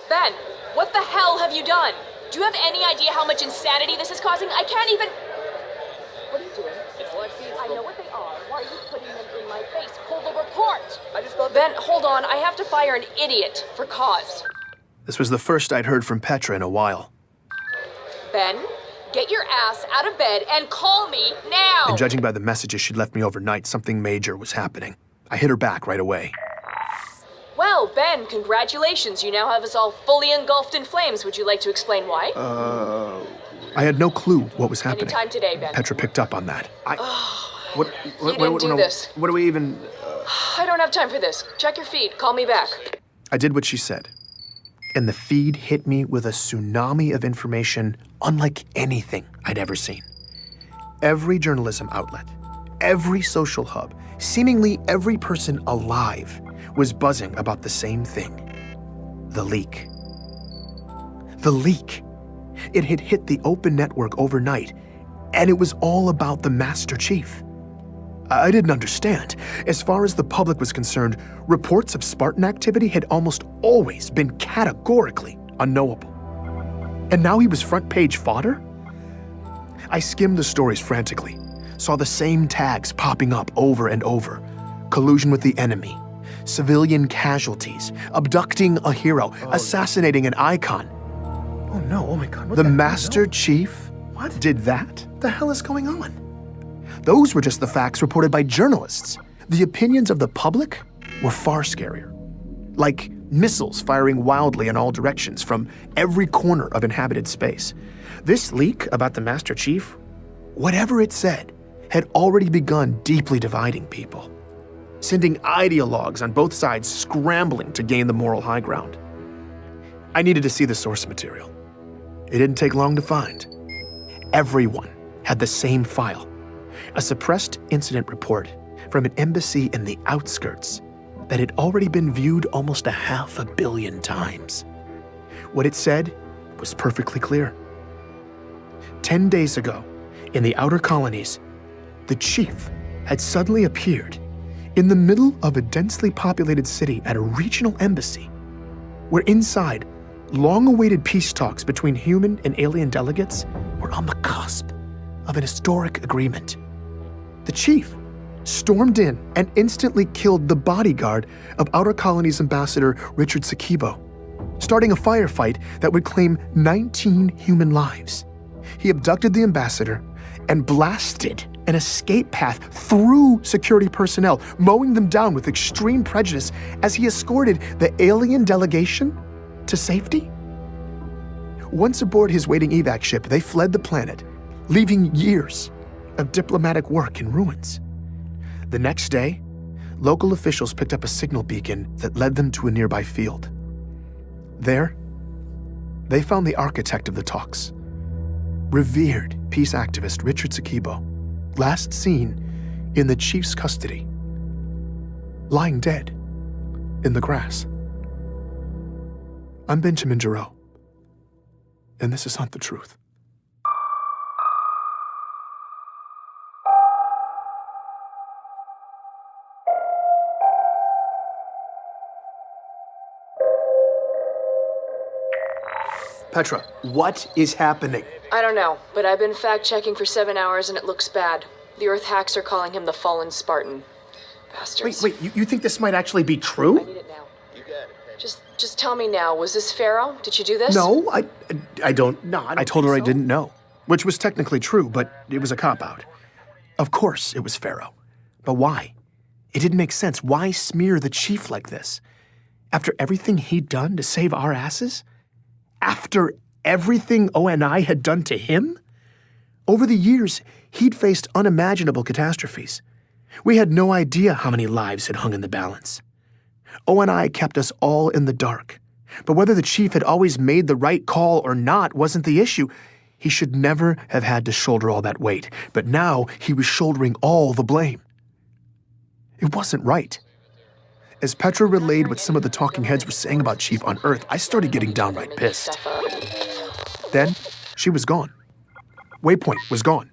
Ben, what the hell have you done? Do you have any idea how much insanity this is causing? I can't even... What are you doing? It's live feeds. I know what they are. Why are you putting them in my face? Pull the report! I just thought... Ben, hold on. I have to fire an idiot for cause. This was the first I'd heard from Petra in a while. Ben, get your ass out of bed and call me now! And judging by the messages she'd left me overnight, something major was happening. I hit her back right away. Well, Ben, congratulations. You now have us all fully engulfed in flames. Would you like to explain why? I had no clue what was happening. Anytime today, Ben. Petra picked up on that. You didn't do this. What do we even... I don't have time for this. Check your feed. Call me back. I did what she said. And the feed hit me with a tsunami of information unlike anything I'd ever seen. Every journalism outlet, every social hub, seemingly every person alive was buzzing about the same thing. The leak. The leak. It had hit the open network overnight, and it was all about the Master Chief. I didn't understand. As far as the public was concerned, reports of Spartan activity had almost always been categorically unknowable. And now he was front-page fodder? I skimmed the stories frantically, saw the same tags popping up over and over. Collusion with the enemy, civilian casualties, abducting a hero, assassinating an icon. Oh no, oh my God. The Master Chief What? did that? What the hell is going on? Those were just the facts reported by journalists. The opinions of the public were far scarier. Like missiles firing wildly in all directions from every corner of inhabited space. This leak about the Master Chief, whatever it said, had already begun deeply dividing people, sending ideologues on both sides scrambling to gain the moral high ground. I needed to see the source material. It didn't take long to find. Everyone had the same file. A suppressed incident report from an embassy in the outskirts that had already been viewed almost 500 million times. What it said was perfectly clear. 10 days ago, in the outer colonies, the chief had suddenly appeared in the middle of a densely populated city at a regional embassy, where inside, long-awaited peace talks between human and alien delegates were on the cusp of an historic agreement. The chief stormed in and instantly killed the bodyguard of Outer Colonies Ambassador Richard Sakibo, starting a firefight that would claim 19 human lives. He abducted the ambassador and blasted an escape path through security personnel, mowing them down with extreme prejudice as he escorted the alien delegation to safety. Once aboard his waiting evac ship, they fled the planet, leaving years of diplomatic work in ruins. The next day, local officials picked up a signal beacon that led them to a nearby field. There, they found the architect of the talks, revered peace activist Richard Sakibo, last seen in the chief's custody, lying dead in the grass. I'm Benjamin Giroux, and this is Hunt the Truth. Petra, what is happening? I don't know, but I've been fact-checking for 7 hours and it looks bad. The Earth hacks are calling him the Fallen Spartan. Bastards. Wait, you think this might actually be I true? need it now. You got it. Just tell me now, was this FERO? Did you do this? No, I don't. No, I told her I didn't know, which was technically true, but it was a cop-out. Of course it was FERO. But why? It didn't make sense. Why smear the chief like this? After everything he'd done to save our asses? After everything ONI had done to him? Over the years, he'd faced unimaginable catastrophes. We had no idea how many lives had hung in the balance. ONI kept us all in the dark. But whether the chief had always made the right call or not wasn't the issue. He should never have had to shoulder all that weight. But now he was shouldering all the blame. It wasn't right. As Petra relayed what some of the talking heads were saying about Chief on Earth, I started getting downright pissed. Then, she was gone. Waypoint was gone.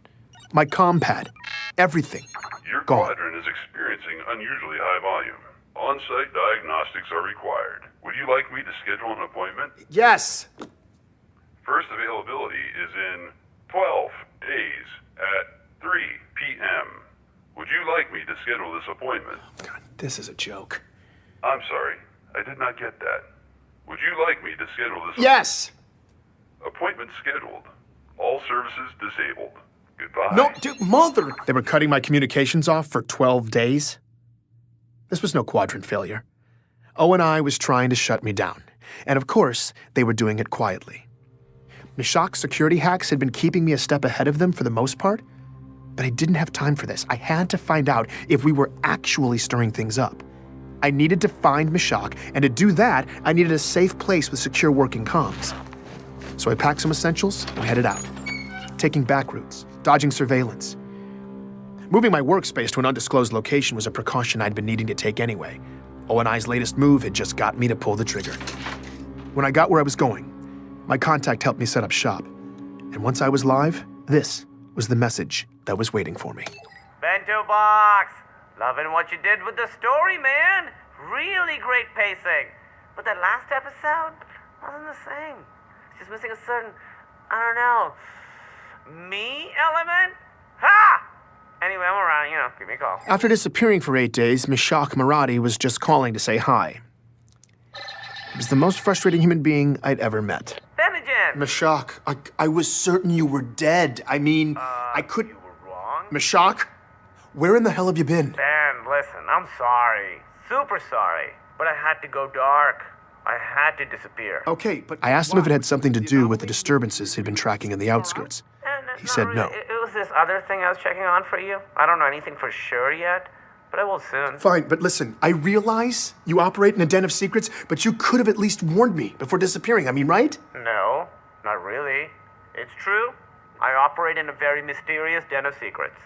My comm pad. Everything. Your gone. quadrant is experiencing unusually high volume. On-site diagnostics are required. Would you like me to schedule an appointment? Yes. First availability is in 12 days at 3 p.m. Would you like me to schedule this appointment? God, this is a joke. I'm sorry, I did not get that. Would you like me to schedule this? Yes. Appointment scheduled. All services disabled. Goodbye. No, dude, mother. They were cutting my communications off for 12 days. This was no quadrant failure. O&I was trying to shut me down. And of course, they were doing it quietly. Meshach's security hacks had been keeping me a step ahead of them for the most part, but I didn't have time for this. I had to find out if we were actually stirring things up. I needed to find Meshach, and to do that, I needed a safe place with secure working comms. So I packed some essentials and headed out, taking back routes, dodging surveillance. Moving my workspace to an undisclosed location was a precaution I'd been needing to take anyway. O&I's latest move had just got me to pull the trigger. When I got where I was going, my contact helped me set up shop. And once I was live, this was the message that was waiting for me. Bento box! Loving what you did with the story, man! Really great pacing. But that last episode wasn't the same. It's just missing a certain, I don't know, me element? Ha! Anyway, I'm around, give me a call. After disappearing for 8 days, Meshach Maradi was just calling to say hi. He was the most frustrating human being I'd ever met. Benjamin! Meshach, I was certain you were dead. I mean, I could... You were wrong? Meshach, where in the hell have you been? Ben, listen, I'm sorry. Super sorry. But I had to go dark. I had to disappear. Okay, but I asked him if it had something to do with the disturbances he'd been tracking in the outskirts. He said no. It was this other thing I was checking on for you. I don't know anything for sure yet, but I will soon. Fine, but listen, I realize you operate in a den of secrets, but you could have at least warned me before disappearing, right? No, not really. It's true. I operate in a very mysterious den of secrets.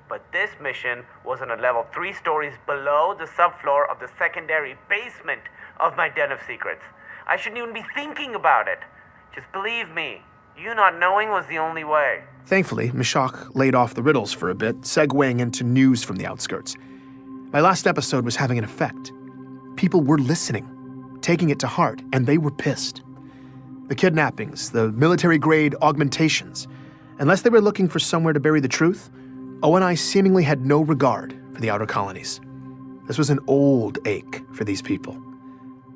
But this mission was on a level 3 stories below the subfloor of the secondary basement of my den of secrets. I shouldn't even be thinking about it. Just believe me, you not knowing was the only way. Thankfully, Meshach laid off the riddles for a bit, segueing into news from the outskirts. My last episode was having an effect. People were listening, taking it to heart, and they were pissed. The kidnappings, the military-grade augmentations, unless they were looking for somewhere to bury the truth, O&I seemingly had no regard for the outer colonies. This was an old ache for these people.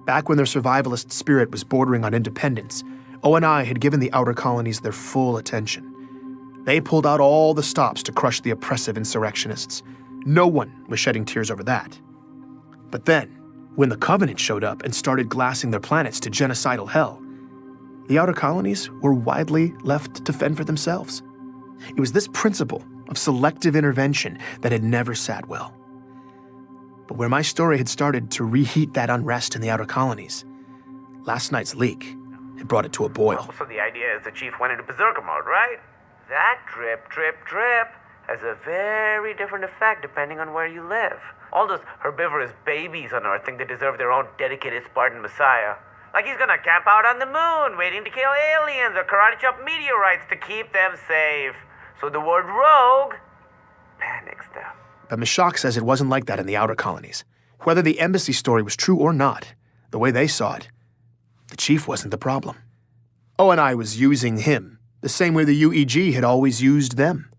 Back when their survivalist spirit was bordering on independence, O&I had given the outer colonies their full attention. They pulled out all the stops to crush the oppressive insurrectionists. No one was shedding tears over that. But then, when the Covenant showed up and started glassing their planets to genocidal hell, the outer colonies were widely left to fend for themselves. It was this principle of selective intervention that had never sat well. But where my story had started to reheat that unrest in the outer colonies, last night's leak had brought it to a boil. So the idea is the chief went into berserker mode, right? That drip, drip, drip has a very different effect depending on where you live. All those herbivorous babies on Earth think they deserve their own dedicated Spartan messiah. Like he's gonna camp out on the moon, waiting to kill aliens or karate chop meteorites to keep them safe. So the word rogue panics them. But Meshach says it wasn't like that in the outer colonies. Whether the embassy story was true or not, the way they saw it, the chief wasn't the problem. O&I was using him the same way the UEG had always used them.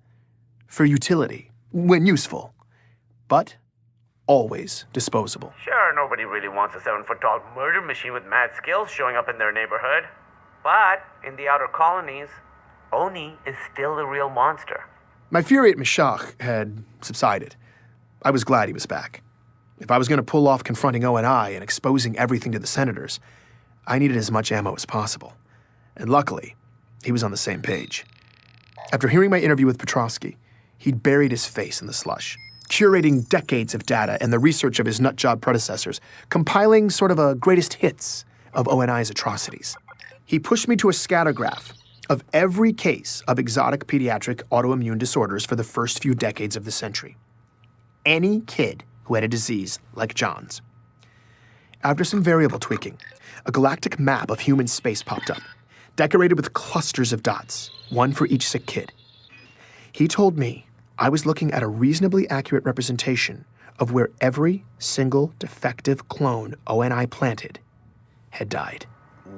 For utility, when useful, but always disposable. Sure, nobody really wants a 7-foot-tall murder machine with mad skills showing up in their neighborhood. But in the outer colonies, Oni is still the real monster. My fury at Meshach had subsided. I was glad he was back. If I was going to pull off confronting O&I and exposing everything to the senators, I needed as much ammo as possible. And luckily, he was on the same page. After hearing my interview with Petrovsky, he'd buried his face in the slush, curating decades of data and the research of his nutjob predecessors, compiling sort of a greatest hits of O&I's atrocities. He pushed me to a scattergraph of every case of exotic pediatric autoimmune disorders for the first few decades of the century. Any kid who had a disease like John's. After some variable tweaking, a galactic map of human space popped up, decorated with clusters of dots, one for each sick kid. He told me I was looking at a reasonably accurate representation of where every single defective clone O&I planted had died.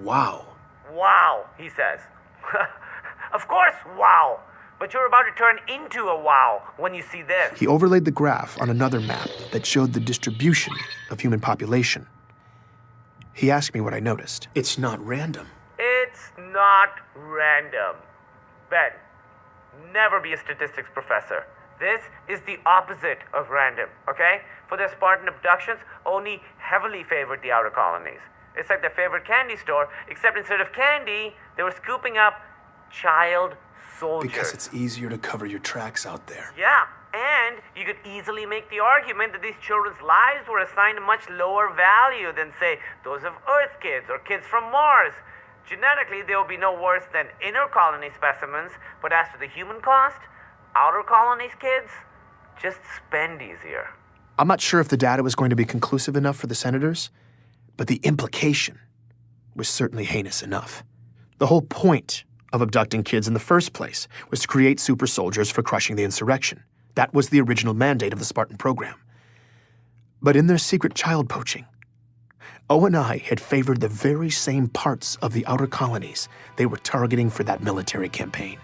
Wow. Wow, he says. Of course, wow. But you're about to turn into a wow when you see this. He overlaid the graph on another map that showed the distribution of human population. He asked me what I noticed. It's not random. It's not random. Ben, never be a statistics professor. This is the opposite of random, okay? For their Spartan abductions, Oni heavily favored the outer colonies. It's like their favorite candy store, except instead of candy, they were scooping up child soldiers. Because it's easier to cover your tracks out there. Yeah, and you could easily make the argument that these children's lives were assigned a much lower value than, say, those of Earth kids or kids from Mars. Genetically, they will be no worse than inner colony specimens, but as to the human cost, outer colonies kids just spend easier. I'm not sure if the data was going to be conclusive enough for the senators, but the implication was certainly heinous enough. The whole point of abducting kids in the first place was to create super soldiers for crushing the insurrection. That was the original mandate of the Spartan program. But in their secret child poaching, ONI had favored the very same parts of the outer colonies they were targeting for that military campaign.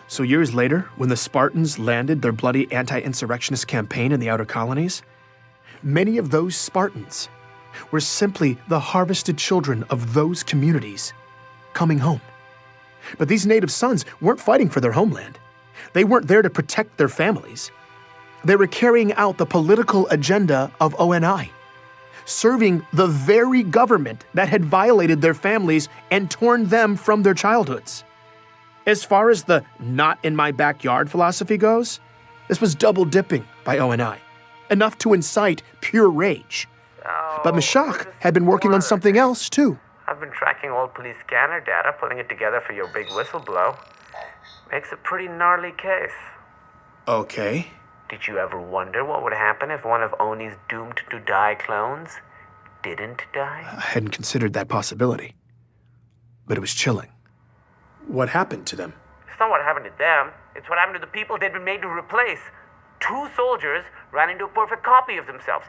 So years later, when the Spartans landed their bloody anti-insurrectionist campaign in the outer colonies, many of those Spartans were simply the harvested children of those communities coming home. But these native sons weren't fighting for their homeland. They weren't there to protect their families. They were carrying out the political agenda of ONI, serving the very government that had violated their families and torn them from their childhoods. As far as the not in my backyard philosophy goes, this was double dipping by ONI, enough to incite pure rage. But Meshach had been working on something else too. I've been tracking old police scanner data, putting it together for your big whistleblow. Makes a pretty gnarly case. Okay. Did you ever wonder what would happen if one of Oni's doomed to die clones didn't die? I hadn't considered that possibility, but it was chilling. What happened to them? It's not what happened to them. It's what happened to the people they'd been made to replace. 2 soldiers ran into a perfect copy of themselves.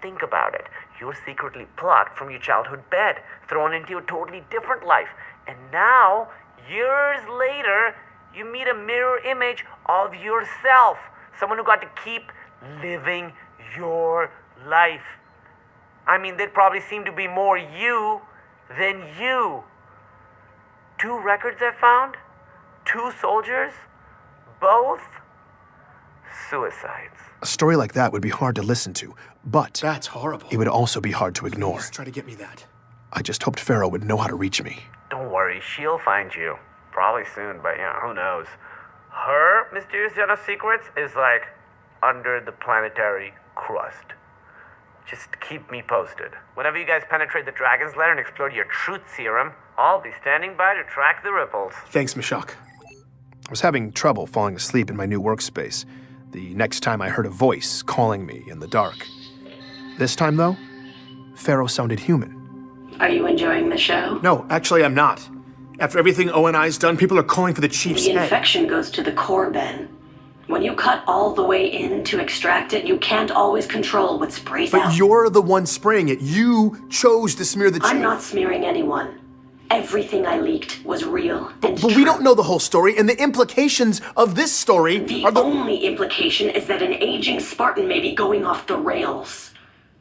Think about it. You're secretly plucked from your childhood bed, thrown into a totally different life. And now, years later, you meet a mirror image of yourself. Someone who got to keep living your life. I mean, they'd probably seem to be more you than you. 2 records I found, 2 soldiers, both suicides. A story like that would be hard to listen to, but That's horrible. it would also be hard to ignore. Just try to get me that. I just hoped FERO would know how to reach me. Don't worry, she'll find you. Probably soon, but who knows. Her mysterious den of secrets is like under the planetary crust. Just keep me posted. Whenever you guys penetrate the Dragon's Lair and explore your truth serum, I'll be standing by to track the ripples. Thanks, Meshach. I was having trouble falling asleep in my new workspace the next time I heard a voice calling me in the dark. This time, though, FERO sounded human. Are you enjoying the show? No, actually, I'm not. After everything ONI's done, people are calling for the chief's The head. infection goes to the core, Ben. When you cut all the way in to extract it, you can't always control what sprays out. But you're the one spraying it. You chose to smear the chief. I'm not smearing anyone. Everything I leaked was real and But we don't know the whole story, and the implications of this story The are only implication is that an aging Spartan may be going off the rails.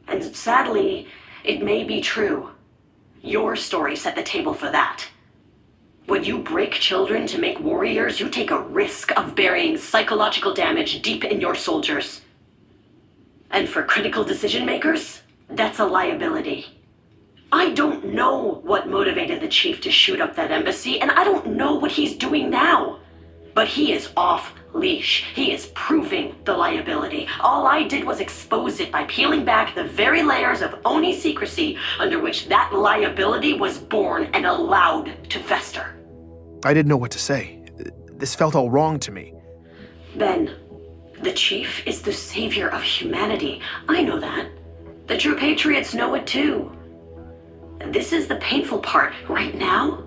And sadly, it may be true. Your story set the table for that. When you break children to make warriors, you take a risk of burying psychological damage deep in your soldiers. And for critical decision makers, that's a liability. I don't know what motivated the chief to shoot up that embassy, and I don't know what he's doing now. But he is off leash. He is proving the liability. All I did was expose it by peeling back the very layers of Oni secrecy under which that liability was born and allowed to fester. I didn't know what to say. This felt all wrong to me. Ben, the chief is the savior of humanity. I know that. The true patriots know it too. This is the painful part. Right now,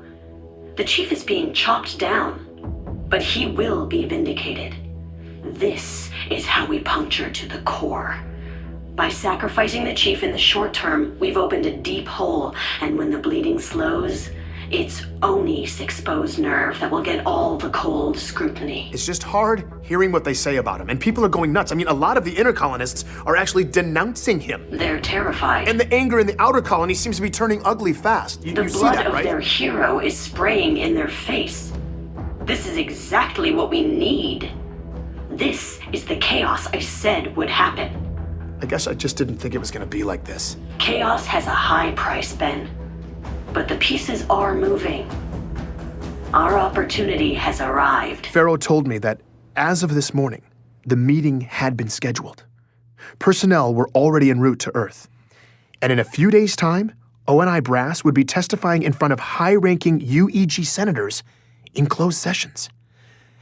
the chief is being chopped down, but he will be vindicated. This is how we puncture to the core. By sacrificing the chief in the short term, we've opened a deep hole, and when the bleeding slows, it's Oni's exposed nerve that will get all the cold scrutiny. It's just hard hearing what they say about him, and people are going nuts. I mean, a lot of the inner colonists are actually denouncing him. They're terrified. And the anger in the outer colony seems to be turning ugly fast. The you see blood that, of right? their hero is spraying in their face. This is exactly what we need. This is the chaos I said would happen. I guess I just didn't think it was going to be like this. Chaos has a high price, Ben. But the pieces are moving. Our opportunity has arrived. FERO told me that as of this morning, the meeting had been scheduled. Personnel were already en route to Earth. And in a few days' time, ONI brass would be testifying in front of high-ranking UEG senators in closed sessions.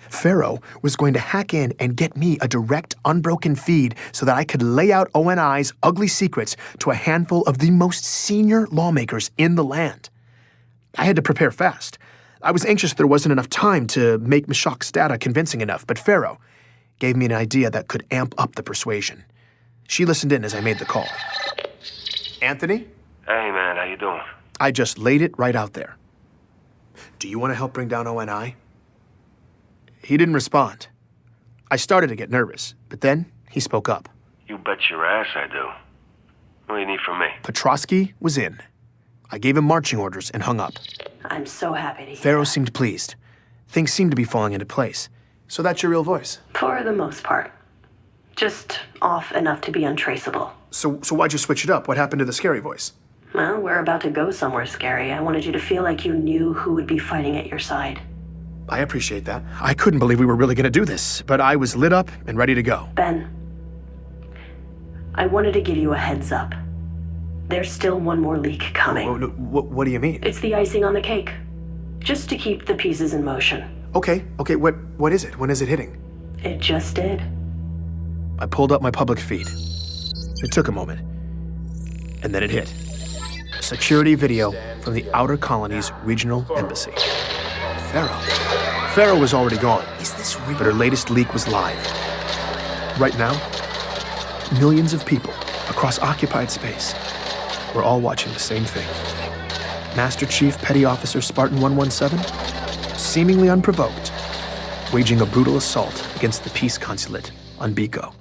FERO was going to hack in and get me a direct, unbroken feed so that I could lay out ONI's ugly secrets to a handful of the most senior lawmakers in the land. I had to prepare fast. I was anxious there wasn't enough time to make Meshach's data convincing enough, but FERO gave me an idea that could amp up the persuasion. She listened in as I made the call. Anthony? Hey, man, how you doing? I just laid it right out there. Do you want to help bring down ONI? He didn't respond. I started to get nervous, but then he spoke up. You bet your ass I do. What do you need from me? Petrosky was in. I gave him marching orders and hung up. I'm so happy to hear FERO that. seemed pleased. Things seemed to be falling into place. So that's your real voice? For the most part. Just off enough to be untraceable. So why'd you switch it up? What happened to the scary voice? Well, we're about to go somewhere scary. I wanted you to feel like you knew who would be fighting at your side. I appreciate that. I couldn't believe we were really going to do this, but I was lit up and ready to go. Ben, I wanted to give you a heads up. There's still one more leak coming. What do you mean? It's the icing on the cake. Just to keep the pieces in motion. Okay, what is it? When is it hitting? It just did. I pulled up my public feed. It took a moment. And then it hit. A security video from the Outer Colony's regional embassy. FERO was already gone. Is this real? But her latest leak was live. Right now, millions of people across occupied space were all watching the same thing. Master Chief Petty Officer Spartan 117, seemingly unprovoked, waging a brutal assault against the peace consulate on Biko.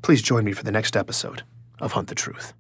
Please join me for the next episode of Hunt the Truth.